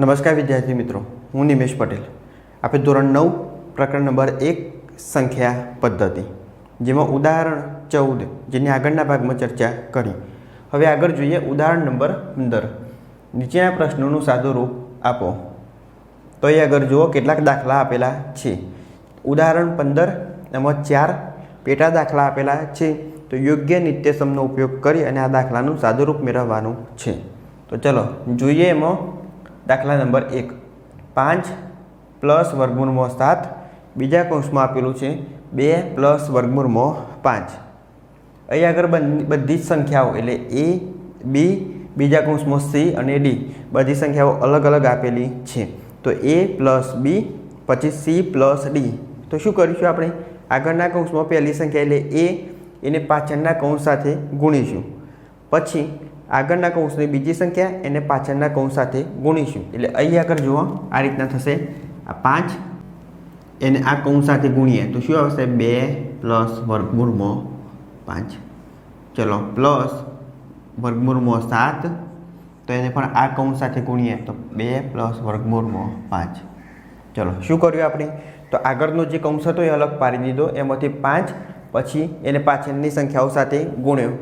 નમસ્કાર વિદ્યાર્થી મિત્રો, હું નિમેશ પટેલ. આપણે ધોરણ 9 પ્રકરણ નંબર 1 સંખ્યા પદ્ધતિ, જેમાં ઉદાહરણ 14 જેની આગળના ભાગમાં ચર્ચા કરી. હવે આગળ જોઈએ ઉદાહરણ નંબર 15. નીચેના પ્રશ્નોનું સાદું રૂપ આપો. તો એ આગળ જુઓ કેટલાક દાખલા આપેલા છે. ઉદાહરણ 15 એમાં 4 પેટા દાખલા આપેલા છે. તો યોગ્ય નિત્યસમનો ઉપયોગ કરી અને આ દાખલાનું સાદું રૂપ મેળવવાનું છે. તો ચલો જોઈએ. એમાં દાખલા નંબર 1, 5 પ્લસ વર્ગમૂળમાં 7, બીજા કૌંસમાં આપેલું છે 2 પ્લસ વર્ગમૂળમાં 5. અહીં આગળ બધી જ સંખ્યાઓ એટલે a, b, બીજા કૌંસમાં c અને d બધી સંખ્યાઓ અલગ અલગ આપેલી છે. તો a પ્લસ b પછી c પ્લસ d. તો શું કરીશું આપણે? આગળના કૌંસમાં પહેલી સંખ્યા એટલે a એને પાછળના કૌંસ સાથે ગુણીશું. પછી આગળના કૌંસની બીજી સંખ્યા એને પાછળના કૌંસ સાથે ગુણીશું. એટલે અહીં આગળ જુઓ આ રીતના થશે. આ 5 એને આ કૌંસ સાથે ગુણીએ તો શું આવશે? 2 પ્લસ વર્ગમૂળમાં 5. ચલો પ્લસ વર્ગમૂળમાં 7, તો એને પણ આ કૌંસ સાથે ગુણીએ તો 2 પ્લસ વર્ગમૂળમાં 5. ચલો શું કર્યું આપણે? તો આગળનો જે કૌંસ હતો એ અલગ પાડી દીધો. એમાંથી 5 પછી એને પાછળની સંખ્યાઓ સાથે ગુણ્યો.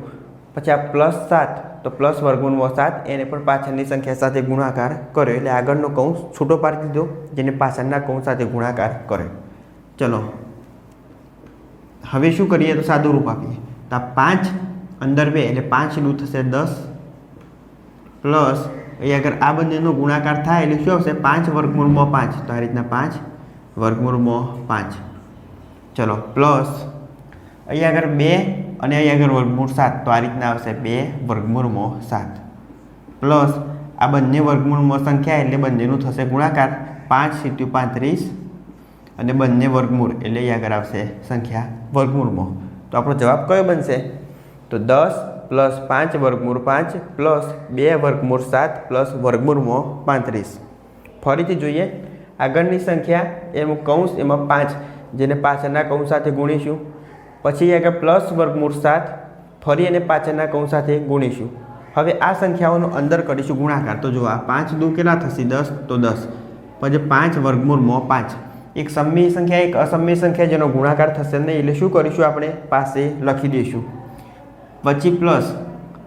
પછી આ પ્લસ 7, તો પ્લસ વર્ગમૂળમાં 7 એને પણ પાછળની સંખ્યા સાથે ગુણાકાર કર્યો. એટલે આગળનો કૌંસ છૂટો પાડી દીધો, જેને પાછળના કૌંસ સાથે ગુણાકાર કર્યો. ચલો હવે શું કરીએ? તો સાદું રૂપ આપીએ. તો આ 5 અંદર 2 એટલે 5 દૂ થશે 10, પ્લસ અહીં આગળ આ બંનેનો ગુણાકાર થાય એટલે શું આવશે? 5 વર્ગમૂળમાં 5. તો આ રીતના 5 વર્ગમૂળમાં 5. ચલો પ્લસ અહીં આગળ 2 અને અહીં આગળ વર્ગમૂળ 7, તો આ રીતના આવશે 2 વર્ગમૂળમાં 7. પ્લસ આ બંને વર્ગમૂળમાં સંખ્યા એટલે બંનેનું થશે ગુણાકાર. 5 × 35 અને બંને વર્ગમૂળ એટલે અહીં આગળ આવશે સંખ્યા વર્ગમૂળમાં. તો આપણો જવાબ કયો બનશે? તો 10 પ્લસ 5 વર્ગમૂળ 5 પ્લસ 2 વર્ગમૂળ 7 પ્લસ વર્ગમૂળમાં 35. ફરીથી જોઈએ. આગળની સંખ્યા એનું કૌંસ એમાં 5 જેને પાછળના કૌંસ સાથે ગુણીશું. પછી આગળ પ્લસ વર્ગમૂળ 7 ફરી એને પાછળના કૌંસ સાથે ગુણીશું. હવે આ સંખ્યાઓનો અંદર કરીશું ગુણાકાર. તો જો આ 5 દૂ કેટલા થશે? 10, તો 10. પછી 5 વર્ગમૂળમાં 5. એક સમય સંખ્યા એક અસમય સંખ્યા જેનો ગુણાકાર થશે નહીં, એટલે શું કરીશું? આપણે પાસે લખી દઈશું. પછી પ્લસ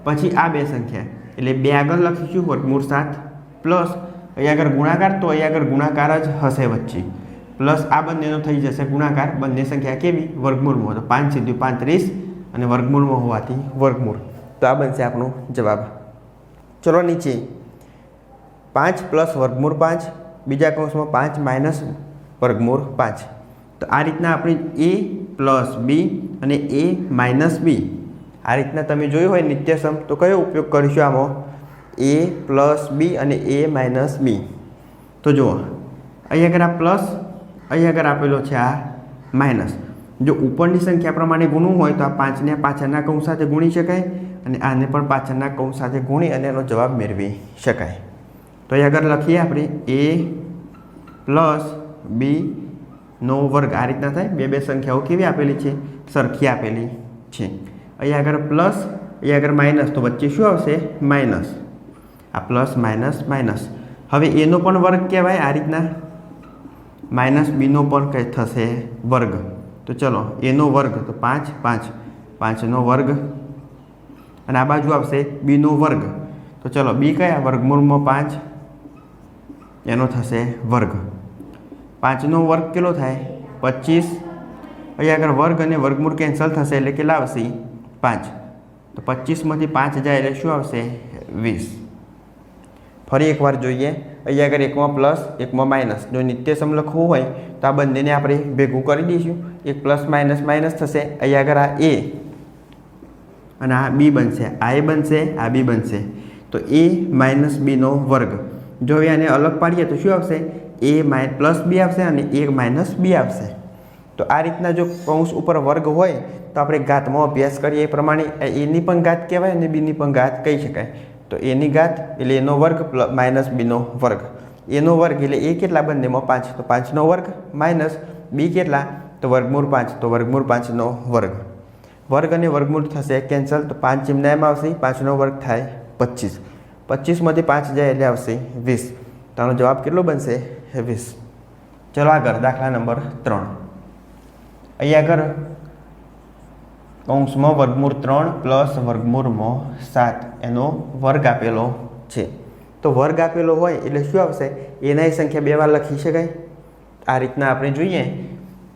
પછી આ બે સંખ્યા એટલે 2 આગળ લખીશું વર્ગમૂળ 7, પ્લસ અહીં આગળ ગુણાકાર, તો અહીં આગળ ગુણાકાર જ હશે વચ્ચે. પ્લસ આ બંનેનો થઈ જશે ગુણાકાર. બંને સંખ્યા કેવી? વર્ગમૂળમાં. તો 5 × 35 અને વર્ગમૂળમાં હોવાથી વર્ગમૂળ. તો આ બનશે આપણો જવાબ. ચલો નીચે 5 પ્લસ વર્ગમૂળ 5, બીજા કૌંસમાં 5 માઇનસ વર્ગમૂળ 5. તો આ રીતના આપણે a પ્લસ b અને a માઇનસ b આ રીતના તમે જોયું હોય નિત્યસમ, તો કયો ઉપયોગ કરીશું આમાં? a પ્લસ b અને a માઇનસ b. તો જુઓ અહીં આગળ આ પ્લસ, અહીં આગળ આપેલો છે આ માઇનસ. જો ઉપરની સંખ્યા પ્રમાણે ગુણવું હોય તો આ 5ને પાછળના કૌંસ સાથે ગુણી શકાય અને આને પણ પાછળના કૌંસ સાથે ગુણી અને એનો જવાબ મેળવી શકાય. તો અહીં આગળ લખીએ આપણે a પ્લસ b નો વર્ગ. આ રીતના થાય. બે સંખ્યાઓ કેવી આપેલી છે? સરખી આપેલી છે. અહીં આગળ પ્લસ, અહીં આગળ માઇનસ, તો વચ્ચે શું આવશે? માઇનસ. આ પ્લસ માઇનસ માઇનસ. હવે એનો પણ વર્ગ કહેવાય આ રીતના. માઇનસ બીનો પણ કંઈ થશે વર્ગ. તો ચલો એનો વર્ગ, તો 5 5 5નો વર્ગ અને આ બાજુ આવશે બીનો વર્ગ. તો ચલો બી કયા? વર્ગમૂળમાં 5 એનો થશે વર્ગ. 5નો વર્ગ કેટલો થાય? 25. અહીં આગળ વર્ગ અને વર્ગમૂળ કેન્સલ થશે એટલે કેટલા આવશે? 5. તો 25માંથી 5 જાય એટલે શું આવશે? 20. ફરી એકવાર જોઈએ. અહીં આગળ એકમાં પ્લસ એકમાં માઇનસ. જો નિત્યસમ લખવું હોય તો આ બંનેને આપણે ભેગું કરી દઈશું. એક પ્લસ માઇનસ માઇનસ થશે. અહીં આગળ આ a અને આ b બનશે. આ a બનશે, આ b બનશે. તો a માઇનસ બીનો વર્ગ. જો હવે આને અલગ પાડીએ તો શું આવશે? a પ્લસ b આવશે અને a માઇનસ b આવશે. તો આ રીતના જો કૌંસ ઉપર વર્ગ હોય તો આપણે ઘાતમાં અભ્યાસ કરીએ એ પ્રમાણે એની પણ ઘાત કહેવાય અને બીની પણ ઘાત કહી શકાય. તો એની ઘાત એટલે એનો વર્ગ માઇનસ બીનો વર્ગ. એનો વર્ગ એટલે એ કેટલા? બંનેમાં 5. તો 5નો વર્ગ માઇનસ બી કેટલા? તો વર્ગમૂળ 5. તો વર્ગમૂળ 5નો વર્ગ. વર્ગ અને વર્ગમૂળ થશે કેન્સલ. તો 5 જેમના એમ આવશે. 5નો વર્ગ થાય 25. 25માંથી 5 જાય એટલે આવશે 20. તો આનો જવાબ કેટલો બનશે? 20. ચલો આગળ દાખલા નંબર 3. અહીંયા આગળ કૌંસમાં વર્ગમૂળ 3 પ્લસ વર્ગમૂળમાં 7 એનો વર્ગ આપેલો છે. તો વર્ગ આપેલો હોય એટલે શું આવશે? એનાની સંખ્યા 2 વાર લખી શકાય. આ રીતના આપણે જોઈએ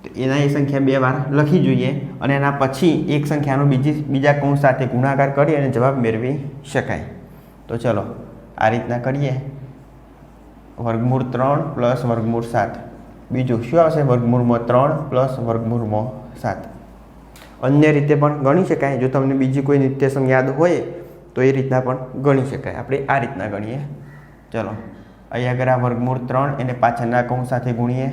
તો એનાની સંખ્યા 2 વાર લખી જોઈએ અને એના પછી એક સંખ્યાનો બીજા કૌંસ સાથે ગુણાકાર કરી અને જવાબ મેળવી શકાય. તો ચલો આ રીતના કરીએ. વર્ગમૂળ 3 પ્લસ વર્ગમૂળ 7. બીજું શું આવશે? વર્ગમૂળમાં 3 પ્લસ વર્ગમૂળમાં 7. અન્ય રીતે પણ ગણી શકાય. જો તમને બીજી કોઈ નિત્યસમ યાદ હોય તો એ રીતના પણ ગણી શકાય. આપણે આ રીતના ગણીએ. ચલો અહીં આગળ આ વર્ગમૂળ 3 એને પાછળના કૌંસ સાથે ગુણીએ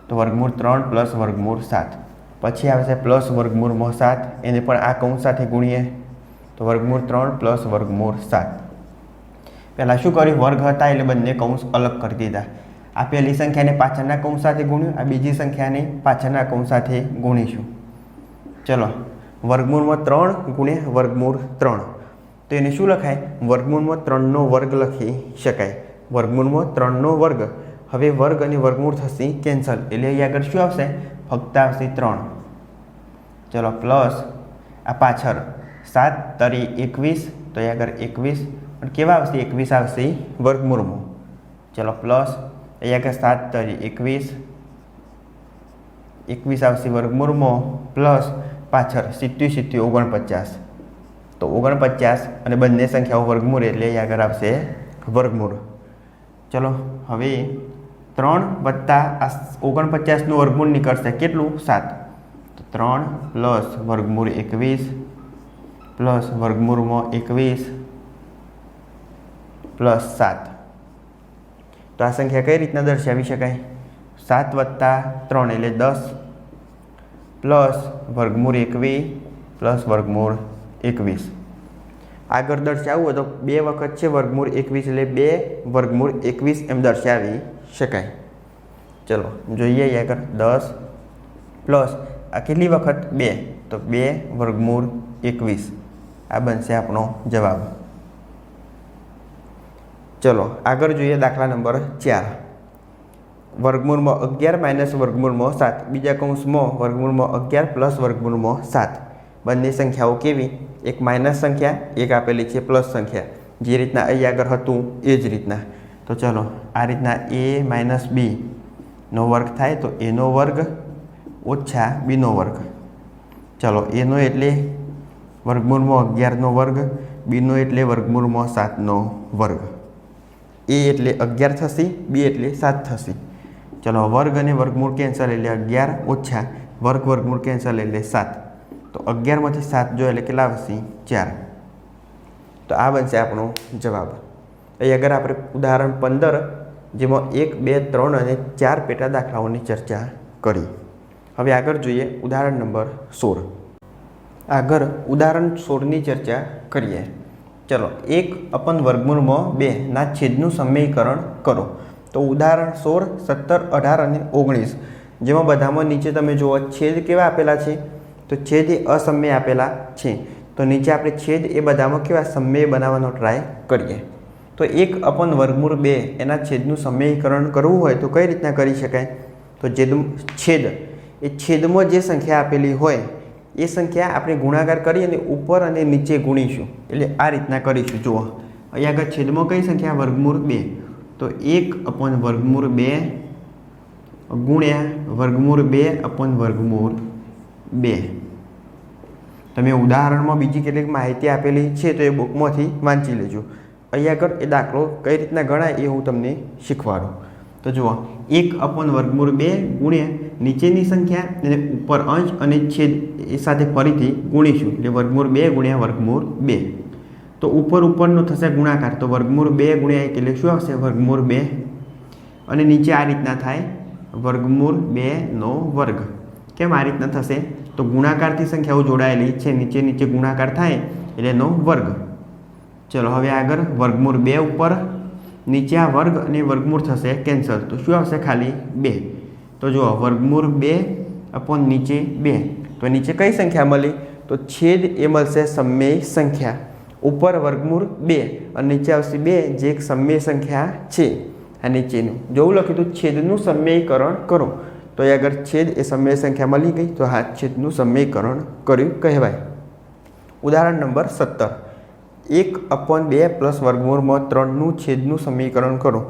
તો વર્ગમૂળ 3 પ્લસ વર્ગમૂળ 7. પછી આવશે પ્લસ વર્ગમૂળમાં 7 એને પણ આ કૌંસ સાથે ગુણીએ તો વર્ગમૂળ 3 પ્લસ વર્ગમૂળ 7. પહેલાં શું કર્યું? વર્ગ હતા એટલે બંને કૌંસ અલગ કરી દીધા. આ પહેલી સંખ્યાને પાછળના કૌંસ સાથે ગુણ્યું, આ બીજી સંખ્યાને પાછળના કૌંસ સાથે ગુણીશું. ચલો વર્ગમૂળમાં 3 ગુણ્યા વર્ગમૂળ 3 તો એને શું લખાય? વર્ગમૂળમાં 3નો વર્ગ લખી શકાય. વર્ગમૂળમાં 3નો વર્ગ. હવે વર્ગ અને વર્ગમૂળ થશે કેન્સલ એટલે અહીં આગળ શું આવશે? ફક્ત આવશે 3. ચલો પ્લસ આ પાછળ 7 તરી 21 તો અહીં આગળ 21 પણ કેવા આવશે? 21 આવશે વર્ગમૂળમાં. ચલો પ્લસ અહીં આગળ 7 તરી 21 આવશે વર્ગમૂળમાં પ્લસ પાછળ 70 49 તો 49 અને બંને સંખ્યાઓ વર્ગમૂળ એટલે અહીં આગળ આવશે વર્ગમૂળ. ચલો હવે 3 વત્તા આ 49નું વર્ગમૂળ નીકળશે કેટલું? 7. તો 3 પ્લસ વર્ગમૂળ 21 પ્લસ વર્ગમૂળમાં 21 પ્લસ 7. તો આ સંખ્યા કઈ રીતના દર્શાવી શકાય? 7 વત્તા 3 એટલે 10 પ્લસ વર્ગમૂળ 21 પ્લસ વર્ગમૂળ 21. આગળ દર્શાવવું હોય તો 2 વખત છે વર્ગમૂળ 21 એટલે 2 વર્ગમૂળ 21 એમ દર્શાવી શકાય. ચલો જોઈએ આગળ 10 પ્લસ આ કેટલી વખત? 2 તો 2 વર્ગમૂળ 21. આ બનશે આપણો જવાબ. ચલો આગળ જોઈએ દાખલા નંબર 4. વર્ગમૂળમાં 11 માઇનસ વર્ગમૂળમાં 7 બીજા કૌંસમાં વર્ગમૂળમાં 11 પ્લસ વર્ગમૂળમાં 7. બંને સંખ્યાઓ કેવી? એક માઇનસ સંખ્યા, એક આપેલી છે પ્લસ સંખ્યા. જે રીતના અહીં આગળ હતું એ જ રીતના. તો ચલો આ રીતના a માઇનસ બીનો વર્ગ થાય તો એનો વર્ગ ઓછા બીનો વર્ગ. ચલો એનો એટલે વર્ગમૂળમાં 11નો વર્ગ, બીનો એટલે વર્ગમૂળમાં 7નો વર્ગ. a એટલે 11 થશે, b એટલે 7 થશે. ચલો વર્ગ અને વર્ગમૂળ કેન્સલ એટલે 11 ઓછા વર્ગ વર્ગમૂળ કેન્સલ એટલે 7. તો 11માંથી 7 જો એટલે કેટલા આવશે? 4. તો આ બનશે આપણો જવાબ. અહીં આગળ આપણે ઉદાહરણ 15 જેમાં 1, 2, 3 અને 4 પેટા દાખલાઓની ચર્ચા કરી. હવે આગળ જોઈએ ઉદાહરણ નંબર 16. આગળ ઉદાહરણ 16ની ચર્ચા કરીએ. ચલો 1 વર્ગમૂળમાં 2 ના છેદનું સમીકરણ કરો. તો ઉદાહરણ 16, 17, 18 અને 19 જેમાં બધામાં નીચે તમે જુઓ છેદ કેવા આપેલા છે? તો છેદ એ અસમય આપેલા છે. તો નીચે આપણે છેદ એ બધામાં કેવા સમય બનાવવાનો ટ્રાય કરીએ. તો 1 વર્ગમૂળ 2 એના છેદનું સમીકરણ કરવું હોય તો કઈ રીતના કરી શકાય? તો છેદ એ છેદમાં જે સંખ્યા આપેલી હોય એ સંખ્યા આપણે ગુણાકાર કરી અને ઉપર અને નીચે ગુણીશું. એટલે આ રીતના કરીશું. જુઓ અહીં આગળ છેદમાં કઈ સંખ્યા? વર્ગમૂળ 2. તો 1 વર્ગમૂળ 2 ગુણ્યા વર્ગમૂળ 2 વર્ગમૂળ 2. તમે ઉદાહરણમાં બીજી કેટલીક માહિતી આપેલી છે તો એ બુકમાંથી વાંચી લેજો. અહીં આગળ એ દાખલો કઈ રીતના ગણાય એ હું તમને શીખવાડું. તો જુઓ 1 વર્ગમૂળ 2 ગુણ્યા નીચેની સંખ્યા અને ઉપર અંશ અને છેદ એ સાથે ફરીથી ગુણીશું. એટલે વર્ગમૂળ 2 ગુણ્યા વર્ગમૂળ 2. તો ઉપરનો થશે ગુણાકાર તો વર્ગમૂળ 2 ગુણ્યા 1 એટલે શું આવશે? વર્ગમૂળ 2. અને નીચે આ રીતના થાય વર્ગમૂળ 2નો વર્ગ. કેમ આ રીતના થશે? તો ગુણાકારથી સંખ્યાઓ જોડાયેલી છે, નીચે ગુણાકાર થાય એટલે એનો વર્ગ. ચલો હવે આગળ વર્ગમૂળ 2 ઉપર નીચે આ વર્ગ અને વર્ગમૂળ થશે કેન્સલ તો શું આવશે? ખાલી 2. તો જુઓ વર્ગમૂળ 2 નીચે 2 તો નીચે કઈ સંખ્યા મળી? તો છેદ એ મળશે સમય સંખ્યા. ઉપર વર્ગમૂળ 2 અને નીચે આવશે 2, જે એક સમય સંખ્યા છે આ નીચેનું. જેવું લખ્યું હતું છેદનું સમયકરણ કરો, તો એ આગળ છેદ એ સમય સંખ્યા મળી ગઈ, તો હા છેદનું સમયકરણ કર્યું કહેવાય. ઉદાહરણ નંબર 17, 1/2 પ્લસ વર્ગમૂળમાં 3નું છેદનું સમીકરણ કરો.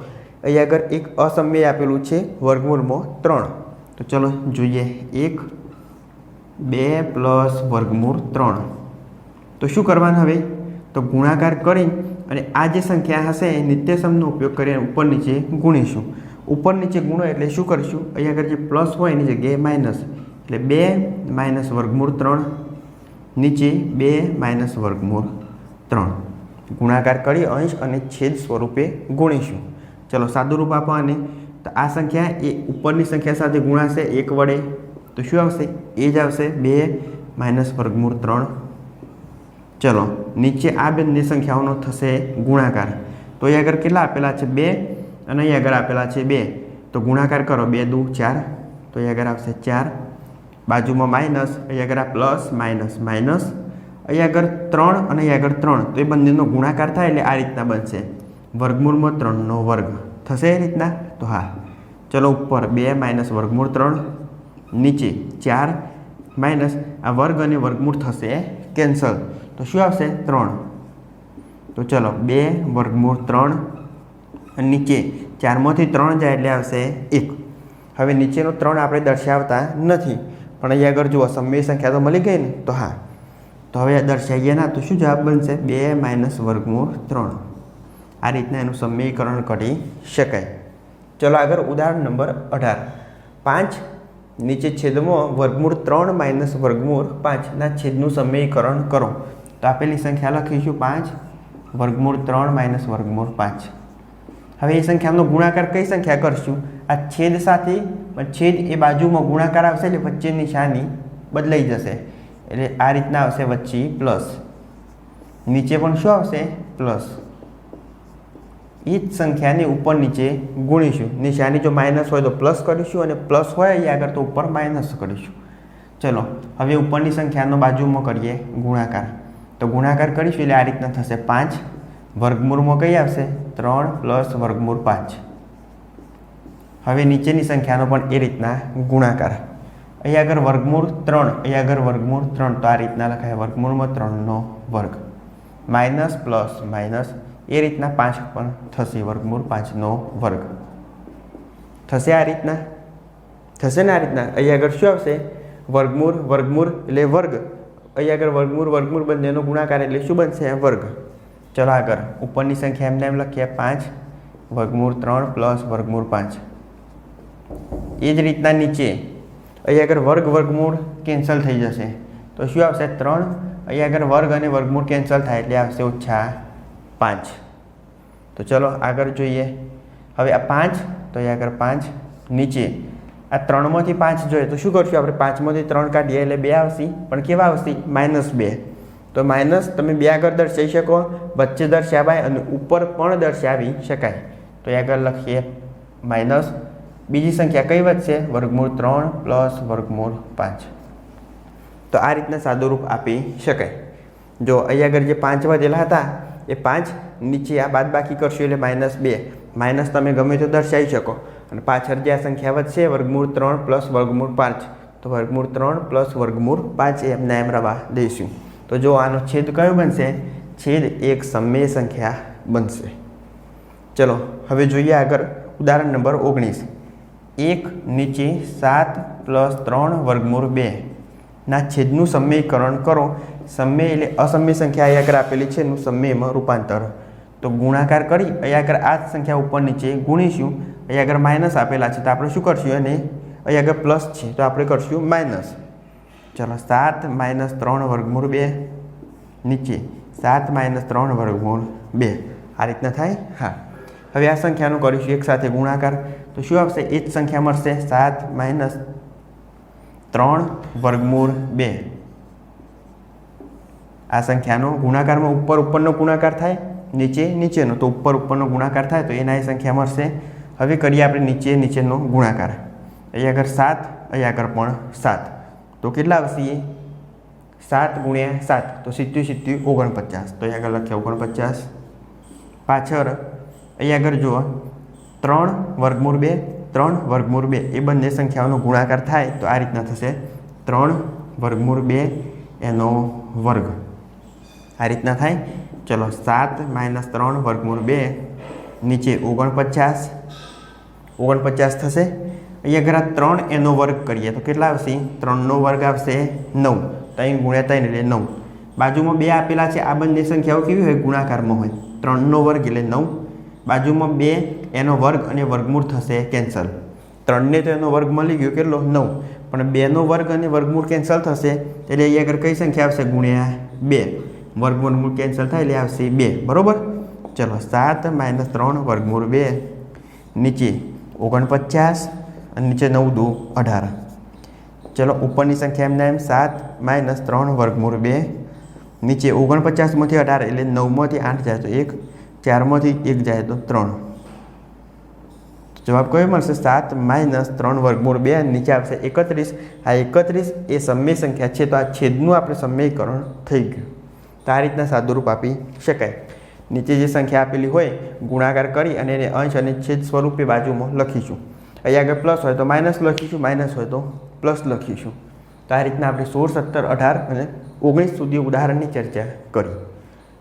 અહીં આગળ એક અસમય આપેલું છે વર્ગમૂળમાં 3. તો ચલો જોઈએ 1/2 પ્લસ વર્ગમૂળ 3. તો શું કરવાનું હવે? તો ગુણાકાર કરી અને આ જે સંખ્યા હશે એ નિત્યસમનો ઉપયોગ કરીને ઉપર નીચે ગુણીશું. ઉપર નીચે ગુણો એટલે શું કરીશું? અહીં આગળ જે પ્લસ હોય એની જગ્યાએ માઇનસ, એટલે 2 માઇનસ વર્ગમૂળ 3, નીચે 2 માઇનસ વર્ગમૂળ 3. ગુણાકાર કરી અંશ અને છેદ સ્વરૂપે ગુણીશું. ચલો સાદું રૂપ આપવાને, તો આ સંખ્યા એ ઉપરની સંખ્યા સાથે ગુણાશે 1 વડે, તો શું આવશે? એ જ આવશે 2 માઇનસ વર્ગમૂળ 3. ચલો નીચે આ બંને સંખ્યાઓનો થશે ગુણાકાર. તો અહીં આગળ કેટલા આપેલા છે? 2 અને અહીં આગળ આપેલા છે 2. તો ગુણાકાર કરો, 2 દુ 4, તો અહીં આગળ આવશે 4. બાજુમાં માઇનસ, અહીં આગળ આ પ્લસ માઇનસ માઇનસ, અહીં આગળ 3 અને અહીં આગળ 3, તો એ બંનેનો ગુણાકાર થાય એટલે આ રીતના બનશે, વર્ગમૂળમાં 3નો વર્ગ થશે એ રીતના. તો હા ચલો ઉપર 2 માઇનસ વર્ગમૂળ 3, નીચે 4 માઇનસ આ વર્ગ અને વર્ગમૂળ થશે કેન્સલ, તો શું આવશે? 3. તો ચલો 2 વર્ગમૂળ 3 અને નીચે 4માંથી 3 જાય એટલે આવશે 1. હવે નીચેનો 3 આપણે દર્શાવતા નથી, પણ અહીં આગળ જુઓ સમય સંખ્યા તો મળી ગઈ ને, તો હા તો હવે દર્શાવીએ ના, તો શું જવાબ બનશે? 2 માઇનસ વર્ગમૂળ 3. આ રીતના એનું સમીકરણ કરી શકાય. ચલો આગળ ઉદાહરણ નંબર 18, 5 નીચે છેદમાં વર્ગમૂળ 3 માઇનસ વર્ગમૂળ 5ના છેદનું સમીકરણ કરો. તો આપેલી સંખ્યા લખીશું 5 વર્ગમૂળ 3 માઇનસ વર્ગમૂળ 5. હવે એ સંખ્યાનો ગુણાકાર કઈ સંખ્યા કરશું? આ છેદ સાથે, પણ છેદ એ બાજુમાં ગુણાકાર આવશે એટલે વચ્ચે નિશાની બદલાઈ જશે, એટલે આ રીતના આવશે વચ્ચે પ્લસ, નીચે પણ શું આવશે? પ્લસ. એ જ સંખ્યાને ઉપર નીચે ગુણીશું. નિશાની જો માઇનસ હોય તો પ્લસ કરીશું અને પ્લસ હોય અહીં આગળ તો ઉપર માઇનસ કરીશું. ચલો હવે ઉપરની સંખ્યાનો બાજુમાં કરીએ ગુણાકાર. તો ગુણાકાર કરીશું એટલે આ રીતના થશે 5, વર્ગમૂળમાં કઈ આવશે? 3 પ્લસ વર્ગમૂળ 5. હવે નીચેની સંખ્યાનો પણ એ રીતના ગુણાકાર. અહીં આગળ વર્ગમૂળ 3, અહીં આગળ વર્ગમૂળ 3, તો આ રીતના લખાય વર્ગમૂળમાં 3નો વર્ગ, માઇનસ પ્લસ માઇનસ એ રીતના 5 પણ થશે, વર્ગમૂળ 5નો વર્ગ થશે. આ રીતના થશે ને આ રીતના. અહીં આગળ શું આવશે? વર્ગમૂળ વર્ગમૂળ એટલે વર્ગ, અહીં આગળ વર્ગમૂળ વર્ગમૂળ બંનેનો ગુણાકાર એટલે શું બનશે? વર્ગ. ચલો આગળ ઉપરની સંખ્યા એમને એમ લખીએ 5 વર્ગમૂળ 3 પ્લસ વર્ગમૂળ 5. એ જ રીતના નીચે અહીં આગળ વર્ગ વર્ગમૂળ કેન્સલ થઈ જશે, તો શું આવશે? 3. અહીં આગળ વર્ગ અને વર્ગમૂળ કેન્સલ થાય એટલે આવશે -5. તો ચલો આગળ જોઈએ. હવે આ 5, તો અહીં આગળ 5, નીચે આ 3માંથી 5 જોઈએ તો શું કરશું આપણે? 5માંથી 3 કાઢીએ એટલે 2 આવશે, પણ કેવા આવશે? -2. તો માઇનસ તમે 2 આગળ દર્શાવી શકો, વચ્ચે દર્શાવાય અને ઉપર પણ દર્શાવી શકાય. તો અહીં આગળ લખીએ માઇનસ. બીજી સંખ્યા કઈ વધશે? વર્ગમૂળ 3 પ્લસ વર્ગમૂળ 5. તો આ રીતના સાદું રૂપ આપી શકાય. જો અહીં આગળ જે 5 વધેલા હતા એ 5, નીચે આ બાદ બાકી કરશું એટલે -2. માઇનસ તમે ગમે તો દર્શાવી શકો, અને પાછળ જે આ સંખ્યા વધશે વર્ગમૂળ 3 પ્લસ વર્ગમૂળ 5, તો વર્ગમૂળ 3 પ્લસ વર્ગમૂળ 5 એમને એમ રવા દઈશું. તો જો આનો છેદ કયો બનશે? છેદ એક સમય સંખ્યા બનશે. ચલો હવે જોઈએ આગળ ઉદાહરણ નંબર 19, 1 નીચે 7 પ્લસ 3 વર્ગમૂળ 2 ના છેદનું સમીકરણ કરો. સમય એટલે અસમય સંખ્યા અહીં આગળ આપેલી છે એનું સમયમાં રૂપાંતર. તો ગુણાકાર કરી અહીં આગળ આ જ સંખ્યા ઉપર નીચે ગુણીશું. અહીં આગળ માઇનસ આપેલા છે તો આપણે શું કરશું? અને અહીં આગળ પ્લસ છે તો આપણે કરશું માઇનસ. ચલો 7 માઇનસ 3 વર્ગમૂળ 2, નીચે 7 માઇનસ 3 વર્ગમૂળ 2. આ રીતના થાય. હા હવે આ સંખ્યાનું કરીશું એક સાથે ગુણાકાર, તો શું આવશે? એ જ સંખ્યા મળશે 7 માઇનસ 3 વર્ગમૂળ 2. આ સંખ્યાનો ગુણાકારમાં ઉપર ઉપરનો ગુણાકાર થાય, નીચે નીચેનો, તો ઉપર ઉપરનો ગુણાકાર થાય તો એના એ સંખ્યા મળશે. હવે કરીએ આપણે નીચે નીચેનો ગુણાકાર. અહીં આગળ 7, અહીં આગળ પણ 7, તો કેટલા આવશે? 7 ગુણ્યા 7 તો 70 49, તો અહીંયા આગળ લખ્યા 49. પાછળ અહીંયા આગળ જુઓ 3 વર્ગમૂળ 2 3 વર્ગમૂળ 2 એ બંને સંખ્યાઓનો ગુણાકાર થાય તો આ રીતના થશે 3 વર્ગમૂળ 2 એનો વર્ગ. આ રીતના થાય. ચલો 7 - 3 વર્ગમૂળ 2 નીચે 49 થશે. અહીંયા આગળ આ 3 એનો વર્ગ કરીએ તો કેટલા આવશે? 3 નો વર્ગ આવશે 9. 3 ગુણ્યા 3 એટલે 9. બાજુમાં 2 આપેલા છે. આ બંને સંખ્યાઓ કેવી હોય? ગુણાકારમાં હોય. 3 નો વર્ગ એટલે 9. બાજુમાં 2 એનો વર્ગ અને વર્ગમૂળ થશે કેન્સલ. 3 ને તો એનો વર્ગ મળી ગયો કેટલો? 9. પણ 2 નો વર્ગ અને વર્ગમૂળ કેન્સલ થશે એટલે અહીંયા આગળ કઈ સંખ્યા આવશે? ગુણ્યા 2. વર્ગમૂળ કેન્સલ થાય એટલે આવશે 2. બરોબર. ચલો 7 - 3 વર્ગમૂળ 2 નીચે 49 અને નીચે 9 દુ 18. ચલો ઉપરની સંખ્યા એમના એમ 7 - 3 વર્ગમૂળ 2 નીચે 49માંથી 18 એટલે 9માંથી 8 જાય તો 1, 4માંથી 1 જાય તો 3. જવાબ કયો મળશે? 7 - 3 વર્ગમૂળ 2 નીચે આવશે 31. આ 31 એ સમય સંખ્યા છે તો આ છેદનું આપણે સમીકરણ થઈ ગયું. તો આ રીતના સાદુરૂપ આપી શકાય. નીચે જે સંખ્યા આપેલી હોય ગુણાકાર કરી અને એને અંશ અને છેદ સ્વરૂપે બાજુમાં લખીશું. અહીંયા આગળ પ્લસ હોય તો માઇનસ લખીશું, માઇનસ હોય તો પ્લસ લખીશું. તો આ રીતના આપણે 16, 17, 18 અને 19 સુધી ઉદાહરણની ચર્ચા કરી.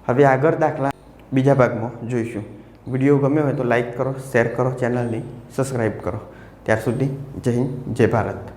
હવે આગળ દાખલા બીજા ભાગમાં જોઈશું. વિડીયો ગમ્યો હોય તો લાઈક કરો, શેર કરો, ચેનલને સબસ્ક્રાઈબ કરો. ત્યાર સુધી જય હિન્દ, જય ભારત.